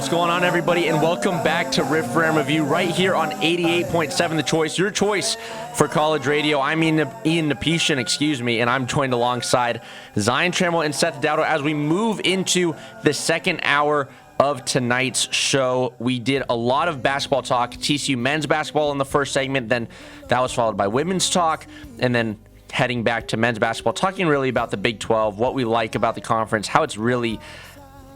What's going on, everybody, and welcome back to Riff Ram Review right here on 88.7 The Choice, your choice for college radio. I'm Ian Napetian, and I'm joined alongside Zion Trammell and Seth Dowdo as we move into the second hour of tonight's show. We did a lot of basketball talk, TCU men's basketball in the first segment, then that was followed by women's talk, and then heading back to men's basketball, talking really about the Big 12, what we like about the conference, how it's really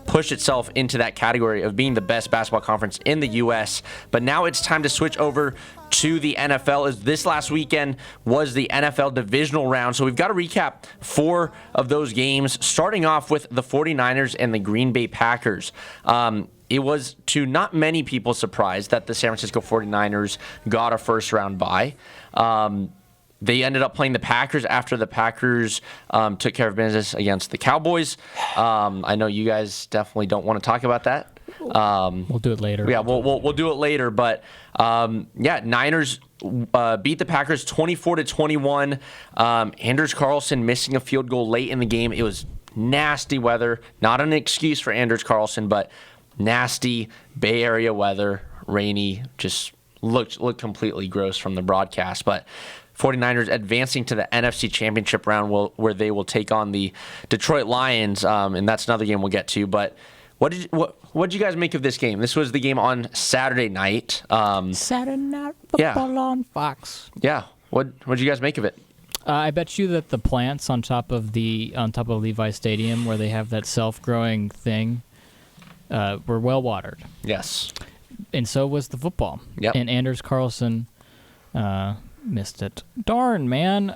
pushed itself into that category of being the best basketball conference in the U.S. But now it's time to switch over to the NFL, as this last weekend was the NFL Divisional Round. So we've got to recap 4 of those games, starting off with the 49ers and the Green Bay Packers. It was to not many people's surprise that the San Francisco 49ers got a first-round bye. They ended up playing the Packers after the Packers took care of business against the Cowboys. I know you guys definitely don't want to talk about that. We'll do it later. Yeah, we'll do it later. But Niners beat the Packers 24-21. Anders Carlson missing a field goal late in the game. It was nasty weather. Not an excuse for Anders Carlson, but nasty Bay Area weather, rainy. Just looked completely gross from the broadcast. But 49ers advancing to the NFC Championship round where they will take on the Detroit Lions, and that's another game we'll get to. But what did you guys make of this game? This was the game on Saturday night. Saturday Night Football on Fox. Yeah. What did you guys make of it? I bet you that the plants on top of Levi Stadium, where they have that self-growing thing, were well watered. Yes. And so was the football. Yep. And Anders Carlson missed it. Darn, man.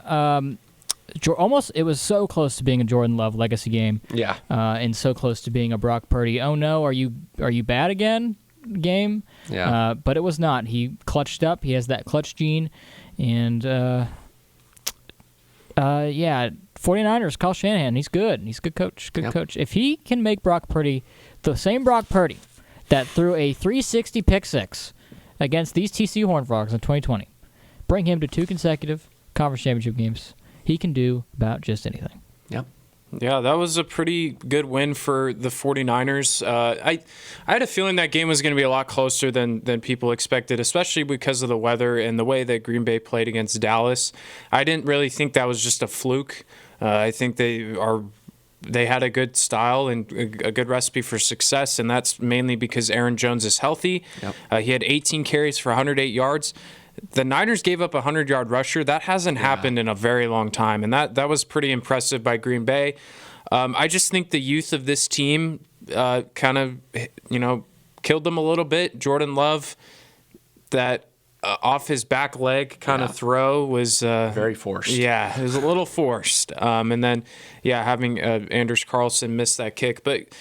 It was so close to being a Jordan Love legacy game. Yeah. And so close to being a Brock Purdy, oh no, are you bad again game? Yeah. But it was not. He clutched up. He has that clutch gene. And, 49ers, Kyle Shanahan, he's good. He's a good coach. Good coach. If he can make Brock Purdy, the same Brock Purdy that threw a 360 pick six against these TCU Horned Frogs in 2020, bring him to 2 consecutive conference championship games, he can do about just anything. Yep. Yeah, that was a pretty good win for the 49ers. I had a feeling that game was going to be a lot closer than people expected, especially because of the weather and the way that Green Bay played against Dallas. I didn't really think that was just a fluke. I think they had a good style and a good recipe for success, and that's mainly because Aaron Jones is healthy. Yep. He had 18 carries for 108 yards. The Niners gave up a 100-yard rusher. That hasn't happened in a very long time, and that was pretty impressive by Green Bay. I just think the youth of this team kind of, killed them a little bit. Jordan Love, that off his back leg kind of throw was very forced. Yeah, it was a little forced. And then, having Anders Carlson miss that kick. But,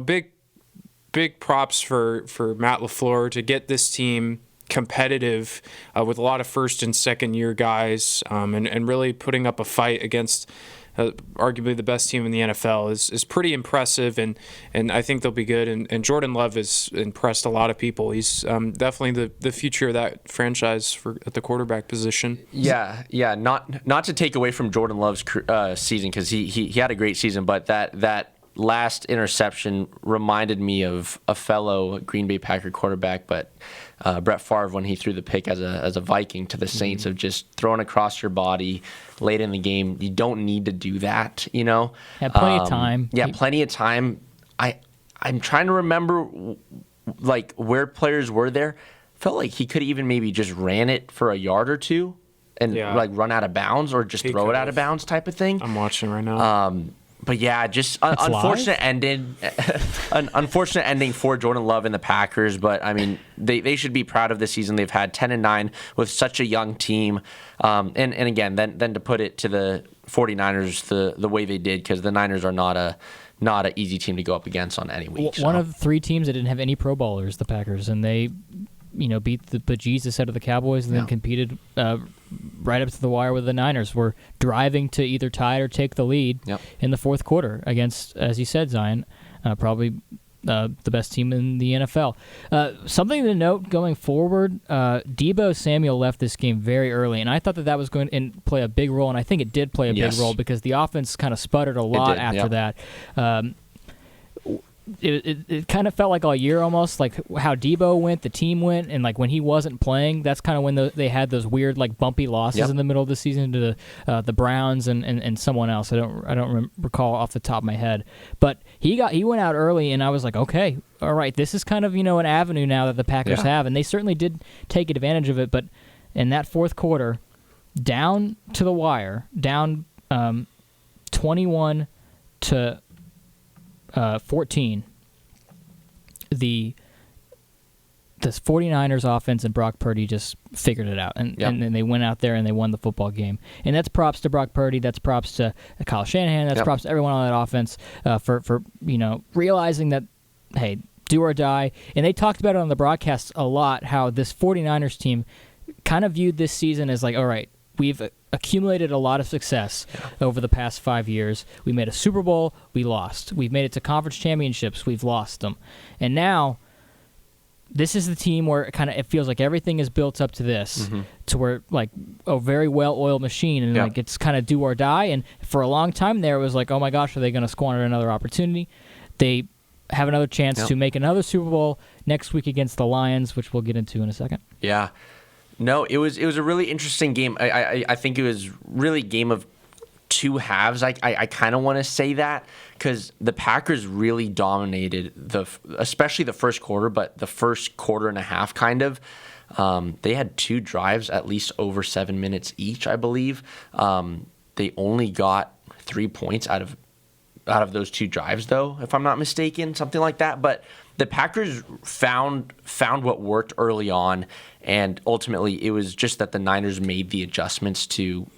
big props for Matt LaFleur to get this team competitive with a lot of first and second year guys, and really putting up a fight against arguably the best team in the NFL is pretty impressive, and I think they'll be good. And Jordan Love has impressed a lot of people. He's definitely the future of that franchise at the quarterback position. Yeah. Not to take away from Jordan Love's season, because he had a great season, but that last interception reminded me of a fellow Green Bay Packer quarterback, but Brett Favre, when he threw the pick as a Viking to the Saints, of just throwing across your body late in the game. You don't need to do that, Had plenty of time. Yeah, plenty of time. I'm trying to remember where players were there. Felt like he could even maybe just ran it for a yard or two and run out of bounds, or just throw it out of bounds type of thing. I'm watching right now. But yeah, just unfortunate ending. An unfortunate ending for Jordan Love and the Packers. But I mean, they should be proud of the season they've had, 10-9 with such a young team. And again, then to put it to the 49ers the way they did, because the Niners are not an easy team to go up against on any week. One of the 3 teams that didn't have any Pro Bowlers, the Packers, and they beat the bejesus out of the Cowboys, and then competed right up to the wire with the Niners. Were driving to either tie or take the lead in the fourth quarter against, as you said, Zion, probably the best team in the NFL. Something to note going forward, Deebo Samuel left this game very early, and I thought that was going to play a big role, and I think it did play a big role, because the offense kind of sputtered a lot after that. it kind of felt like all year almost, like how Debo went, the team went, and like when he wasn't playing, that's kind of when they had those weird like bumpy losses in the middle of the season to the Browns and someone else. I don't recall off the top of my head, but he went out early, and I was like, okay, all right, this is kind of an avenue now that the Packers have, and they certainly did take advantage of it. But in that fourth quarter, down to the wire, down 21 to 14, the 49ers offense and Brock Purdy just figured it out, and they went out there and they won the football game. And that's props to Brock Purdy, that's props to Kyle Shanahan, that's props to everyone on that offense for realizing that, hey, do or die. And they talked about it on the broadcast a lot, how this 49ers team kind of viewed this season as like, all right, we've accumulated a lot of success over the past 5 years. We made a Super Bowl, we lost. We've made it to conference championships, we've lost them. And now, this is the team where it feels like everything is built up to this, to where like a very well-oiled machine, and like it's kind of do or die. And for a long time there, it was like, oh my gosh, are they going to squander another opportunity? They have another chance to make another Super Bowl next week against the Lions, which we'll get into in a second. Yeah. No, it was a really interesting game. I think it was really a game of two halves. I kind of want to say that because the Packers really dominated especially the first quarter, but the first quarter and a half kind of. They had two drives at least over 7 minutes each, I believe. They only got 3 points out of those two drives, though, if I'm not mistaken, something like that. But the Packers found what worked early on, and ultimately it was just that the Niners made the adjustments to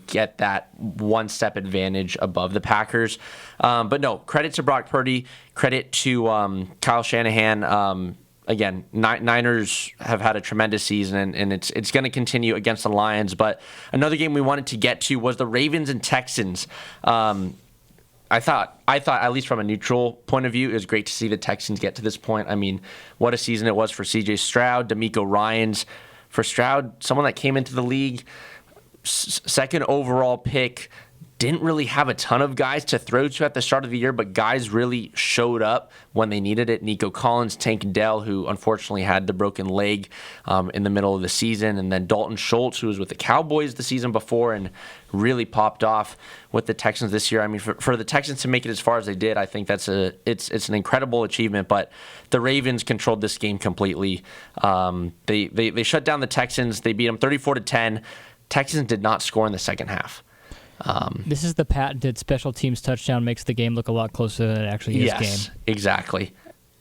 get that one-step advantage above the Packers. But no, credit to Brock Purdy, credit to Kyle Shanahan. Again, Niners have had a tremendous season, and it's going to continue against the Lions. But another game we wanted to get to was the Ravens and Texans. I thought, at least from a neutral point of view, it was great to see the Texans get to this point. I mean, what a season it was for C.J. Stroud, DeMeco Ryans. For Stroud, someone that came into the league, second overall pick, didn't really have a ton of guys to throw to at the start of the year, but guys really showed up when they needed it. Nico Collins, Tank Dell, who unfortunately had the broken leg in the middle of the season, and then Dalton Schultz, who was with the Cowboys the season before and really popped off with the Texans this year. I mean, for the Texans to make it as far as they did, I think it's an incredible achievement. But the Ravens controlled this game completely. They shut down the Texans. They beat them 34-10. Texans did not score in the second half. This is the patented special teams touchdown makes the game look a lot closer than it actually is. Yes, game. Exactly.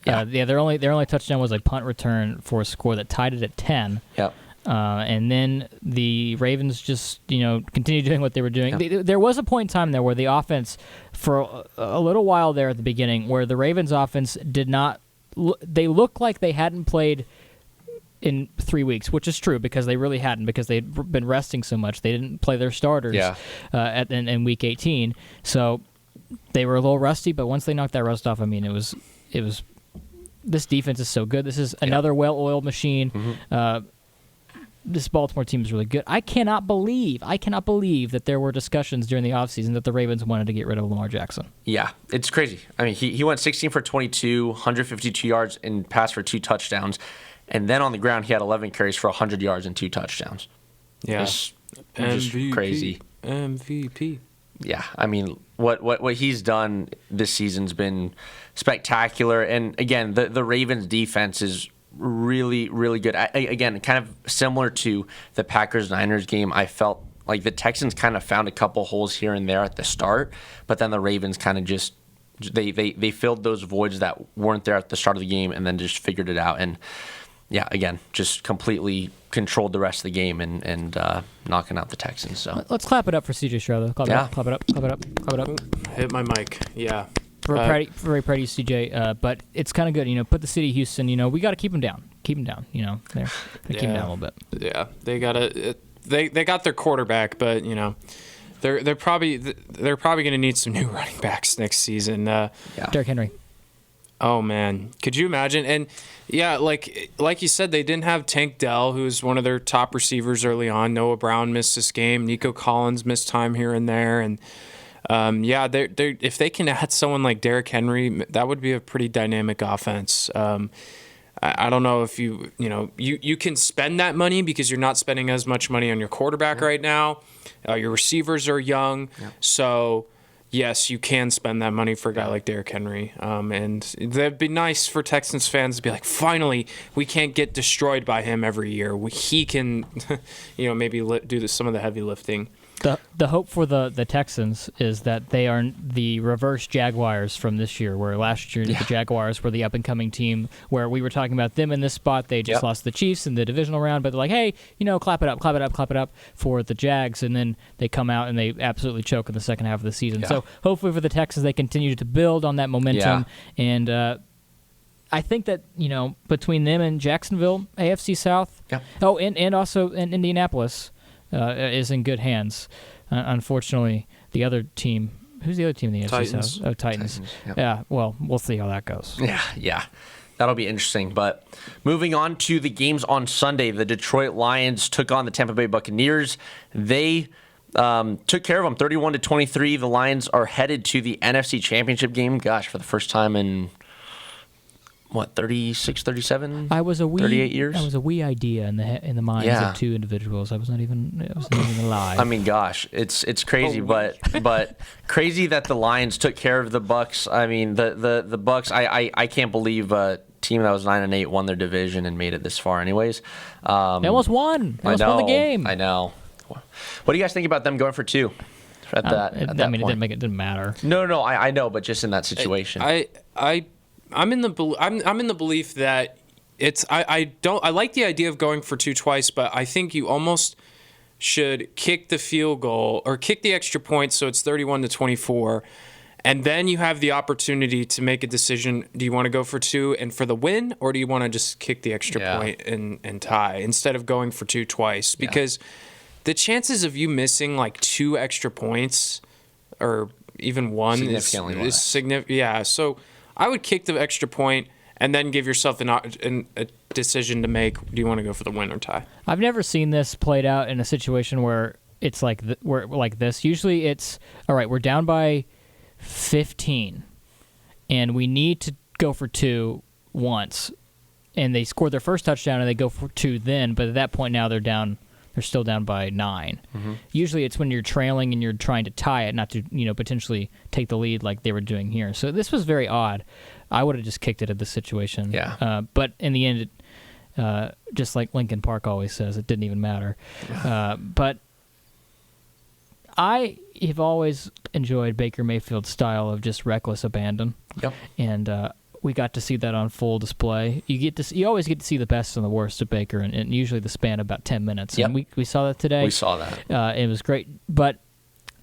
Yeah. Their only touchdown was a punt return for a score that tied it at 10. Yep. And then the Ravens just continued doing what they were doing. Yep. There was a point in time there where the offense, for a little while there at the beginning, where the Ravens offense did not. They looked like they hadn't played in 3 weeks, which is true because they really hadn't, because they'd been resting so much. They didn't play their starters in week 18, so they were a little rusty. But once they knocked that rust off, I mean, it was. This defense is so good. This is another well-oiled machine. Mm-hmm. This Baltimore team is really good. I cannot believe that there were discussions during the offseason that the Ravens wanted to get rid of Lamar Jackson. Yeah, it's crazy. I mean, he went 16 for 22, 152 yards, and passed for 2 touchdowns. And then on the ground, he had 11 carries for 100 yards and 2 touchdowns. Yeah. Just crazy. MVP. Yeah, I mean, what he's done this season's been spectacular. And again, the Ravens defense is really, really good. Again, kind of similar to the Packers-Niners game, I felt like the Texans kind of found a couple holes here and there at the start, but then the Ravens kind of just they filled those voids that weren't there at the start of the game and then just figured it out. And yeah, again, just completely controlled the rest of the game and knocking out the Texans. So let's clap it up for C.J. Stroud. Clap it up. Hit my mic. Yeah. Very proud of CJ, but it's kind of good. Put the city of Houston. We got to keep them down. Keep them down. Keep them down a little bit. Yeah, they got their quarterback, but they're probably going to need some new running backs next season. Derrick Henry. Oh man, could you imagine? And yeah, like you said, they didn't have Tank Dell, who's one of their top receivers early on. Noah Brown missed this game. Nico Collins missed time here and there, and If they can add someone like Derrick Henry, that would be a pretty dynamic offense. I don't know if you can spend that money because you're not spending as much money on your quarterback right now. Your receivers are young, so yes, you can spend that money for a guy like Derrick Henry. And that'd be nice for Texans fans to be like, finally, we can't get destroyed by him every year. He can, maybe do some of the heavy lifting. The hope for the Texans is that they are the reverse Jaguars from this year, where last year the Jaguars were the up-and-coming team, where we were talking about them in this spot. They just lost the Chiefs in the divisional round, but they're like, hey, clap it up for the Jags, and then they come out and they absolutely choke in the second half of the season. Yeah. So hopefully for the Texans, they continue to build on that momentum, and I think that, between them and Jacksonville, AFC South, and also in Indianapolis, is in good hands. Unfortunately, the other team, who's the other team in the AFC South? Oh, Titans. Yep. Yeah, well, we'll see how that goes. Yeah. That'll be interesting. But moving on to the games on Sunday, the Detroit Lions took on the Tampa Bay Buccaneers. They took care of them 31-23. The Lions are headed to the NFC Championship game. Gosh, for the first time in 36, 37, 38 years? I was a wee idea in the minds of two individuals. I was not even alive. I mean, gosh, it's crazy, but crazy that the Lions took care of the Bucs. I mean, the Bucs, I can't believe a team that was 9-8 won their division and made it this far anyways. They almost won. They almost won the game. I know. What do you guys think about them going for two? At that point? It didn't matter. No, I know, but just in that situation. I'm in the belief that I like the idea of going for two twice, but I think you almost should kick the field goal or kick the extra point so it's 31-24, and then you have the opportunity to make a decision. Do you want to go for two and for the win, or do you want to just kick the extra point and tie instead of going for two twice? Because the chances of you missing like two extra points or even one is significant. Yeah, so I would kick the extra point and then give yourself a decision to make. Do you want to go for the win or tie? I've never seen this played out in a situation where it's like like this. Usually it's, all right, we're down by 15, and we need to go for two once. And they scored their first touchdown, and they go for two then. But at that point now they're down. They're still down by 9. Mm-hmm. Usually it's when you're trailing and you're trying to tie it, not to potentially take the lead like they were doing here. So this was very odd. I would have just kicked it at this situation. Yeah. But in the end, just like Lincoln Park always says, it didn't even matter. But I have always enjoyed Baker Mayfield's style of just reckless abandon. Yep. And we got to see that on full display. You always get to see the best and the worst of Baker, and usually the span of about 10 minutes. Yep. And we saw that today. We saw that. It was great, but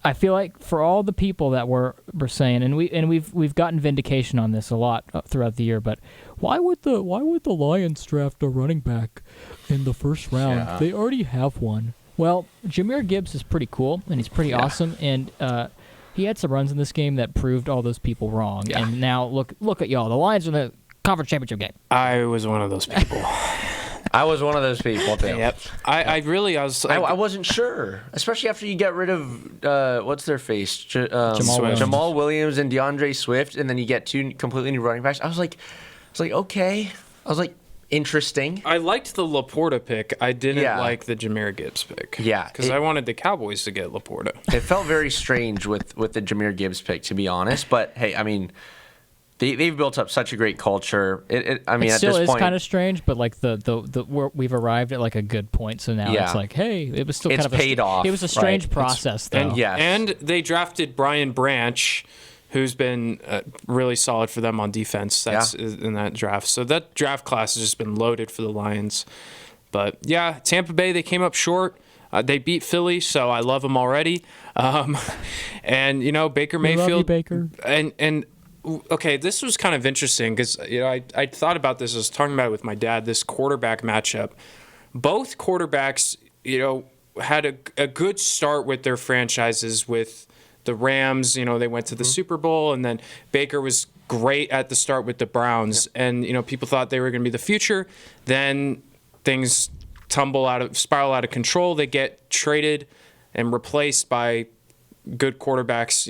I feel like for all the people that were saying, and we've gotten vindication on this a lot throughout the year, but why would the Lions draft a running back in the first round? Yeah. They already have one. Well, Jahmyr Gibbs is pretty cool, and he's pretty awesome, and he had some runs in this game that proved all those people wrong. Yeah. And now look at y'all. The Lions are in the conference championship game. I was one of those people. I was one of those people too. Yep. I wasn't sure, especially after you get rid of what's their face, Jamal Williams and DeAndre Swift, and then you get two completely new running backs. I was like, okay. I was like, interesting. I liked the Laporta pick. I didn't like the Jahmyr Gibbs pick. Yeah, because I wanted the Cowboys to get Laporta. It felt very strange with the Jahmyr Gibbs pick, to be honest. But hey, I mean, they've built up such a great culture. It still is kind of strange, but like we've arrived at like a good point. So now it's like, hey, it was still kind of paid off. It was a strange process, though. And they drafted Brian Branch, who's been really solid for them on defense. That's in that draft. So that draft class has just been loaded for the Lions. But yeah, Tampa Bay, they came up short. They beat Philly, so I love them already. And Baker Mayfield. Love you, Baker. And okay, this was kind of interesting because I thought about this. I was talking about it with my dad. This quarterback matchup. Both quarterbacks, had a good start with their franchises. With the Rams, they went to the Super Bowl, and then Baker was great at the start with the Browns, and people thought they were going to be the future. Then things spiral out of control. They get traded and replaced by good quarterbacks,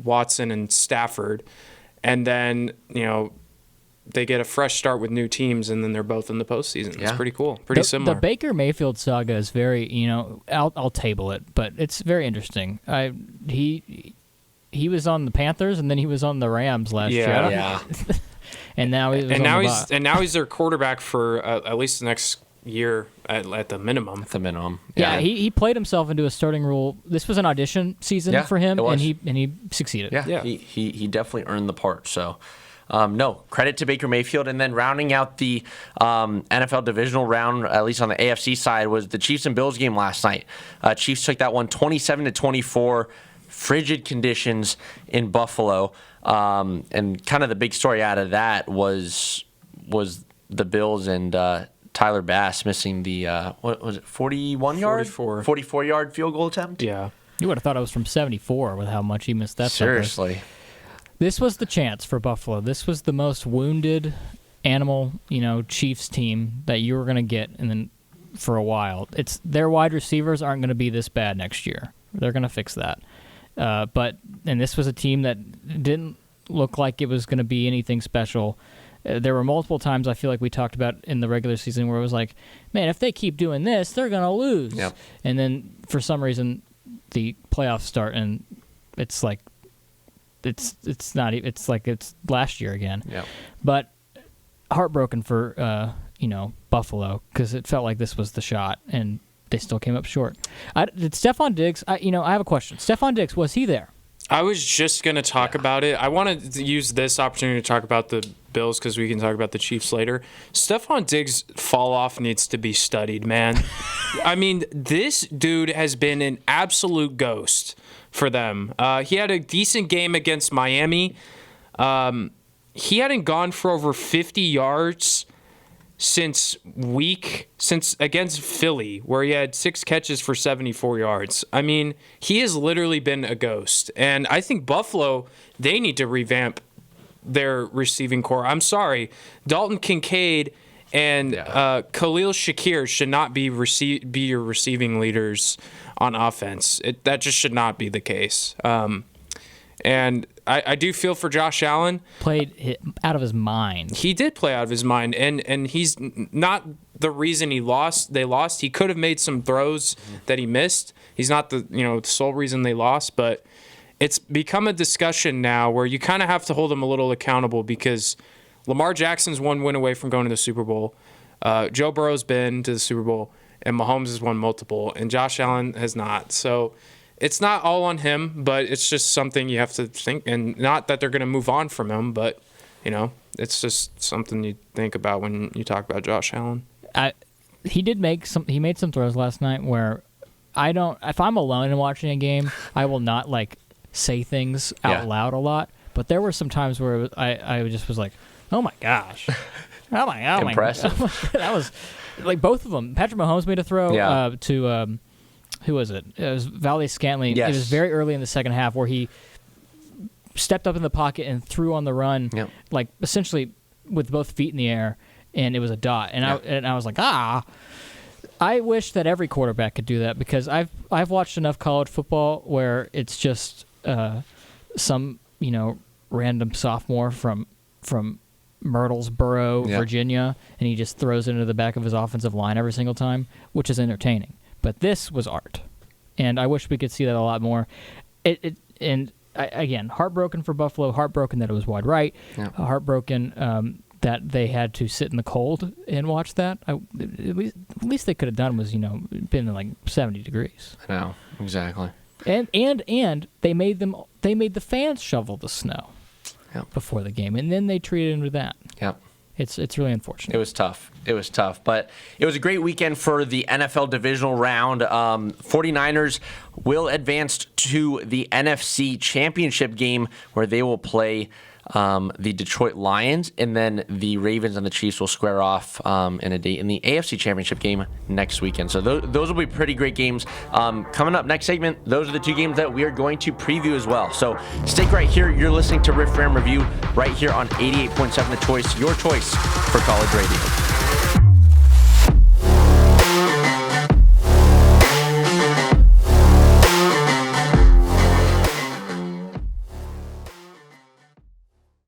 Watson and Stafford, and then, they get a fresh start with new teams, and then they're both in the postseason. It's pretty cool. Pretty similar. The Baker Mayfield saga is very, I'll table it, but it's very interesting. He was on the Panthers, and then he was on the Rams last year. Yeah. And now he's their quarterback for at least the next year at the minimum. At the minimum. Yeah, he played himself into a starting role. This was an audition season for him, and he succeeded. Yeah. He definitely earned the part. So, no, credit to Baker Mayfield. And then rounding out the NFL Divisional Round, at least on the AFC side, was the Chiefs and Bills game last night. Chiefs took that one 27-24. Frigid conditions in Buffalo. And kind of the big story out of that was the Bills and Tyler Bass missing the, 41-yard? 44-yard field goal attempt? Yeah. You would have thought it was from 74 with how much he missed that. Seriously. This was the chance for Buffalo. This was the most wounded animal, Chiefs team that you were going to get and then for a while. It's their wide receivers aren't going to be this bad next year. They're going to fix that. And this was a team that didn't look like it was going to be anything special. There were multiple times I feel like we talked about in the regular season where it was like, man, if they keep doing this, they're going to lose. Yep. And then for some reason the playoffs start and it's like it's not, it's like it's last year again. Yep. But heartbroken for Buffalo because it felt like this was the shot and they still came up short. Did Stephon Diggs? I have a question. Stephon Diggs, was he there? I was just going to talk about it. I wanted to use this opportunity to talk about the Bills because we can talk about the Chiefs later. Stephon Diggs' fall-off needs to be studied, man. I mean, this dude has been an absolute ghost for them. He had a decent game against Miami. He hadn't gone for over 50 yards since against Philly, where he had 6 catches for 74 yards. I mean, he has literally been a ghost. And I think Buffalo, they need to revamp their receiving core. I'm sorry. Dalton Kincaid and Khalil Shakir should not be your receiving leaders on offense. That just should not be the case. And I do feel for Josh Allen. Played out of his mind. He did play out of his mind, and he's not the reason they lost. He could have made some throws that he missed. He's not the sole reason they lost, but it's become a discussion now where you kind of have to hold him a little accountable because Lamar Jackson's one win away from going to the Super Bowl. Joe Burrow's been to the Super Bowl, and Mahomes has won multiple, and Josh Allen has not. So it's not all on him, but it's just something you have to think, and not that they're going to move on from him, but, it's just something you think about when you talk about Josh Allen. He made some throws last night where if I'm alone and watching a game, I will not, say things out loud a lot, but there were some times where I just was like, oh my gosh. Oh my Impressive. That was, both of them. Patrick Mahomes made a throw to... who was it? It was Valdez-Scantling. Yes. It was very early in the second half where he stepped up in the pocket and threw on the run, essentially with both feet in the air, and it was a dot. And I was like, I wish that every quarterback could do that because I've watched enough college football where it's just some random sophomore from Myrtlesboro, Virginia, and he just throws it into the back of his offensive line every single time, which is entertaining. But this was art, and I wish we could see that a lot more. Again, heartbroken for Buffalo, heartbroken that it was wide right, heartbroken that they had to sit in the cold and watch that. At least they could have done was been 70 degrees. I know, exactly. And they made the fans shovel the snow before the game, and then they treated him to that. Yep. It's really unfortunate. It was tough, but it was a great weekend for the NFL Divisional Round. 49ers will advance to the NFC Championship game where they will play the Detroit Lions, and then the Ravens and the Chiefs will square off in the AFC Championship game next weekend. So those will be pretty great games. Coming up next segment, those are the 2 games that we are going to preview as well. So stick right here. You're listening to Riff Ram Review right here on 88.7 The Choice, your choice for college radio.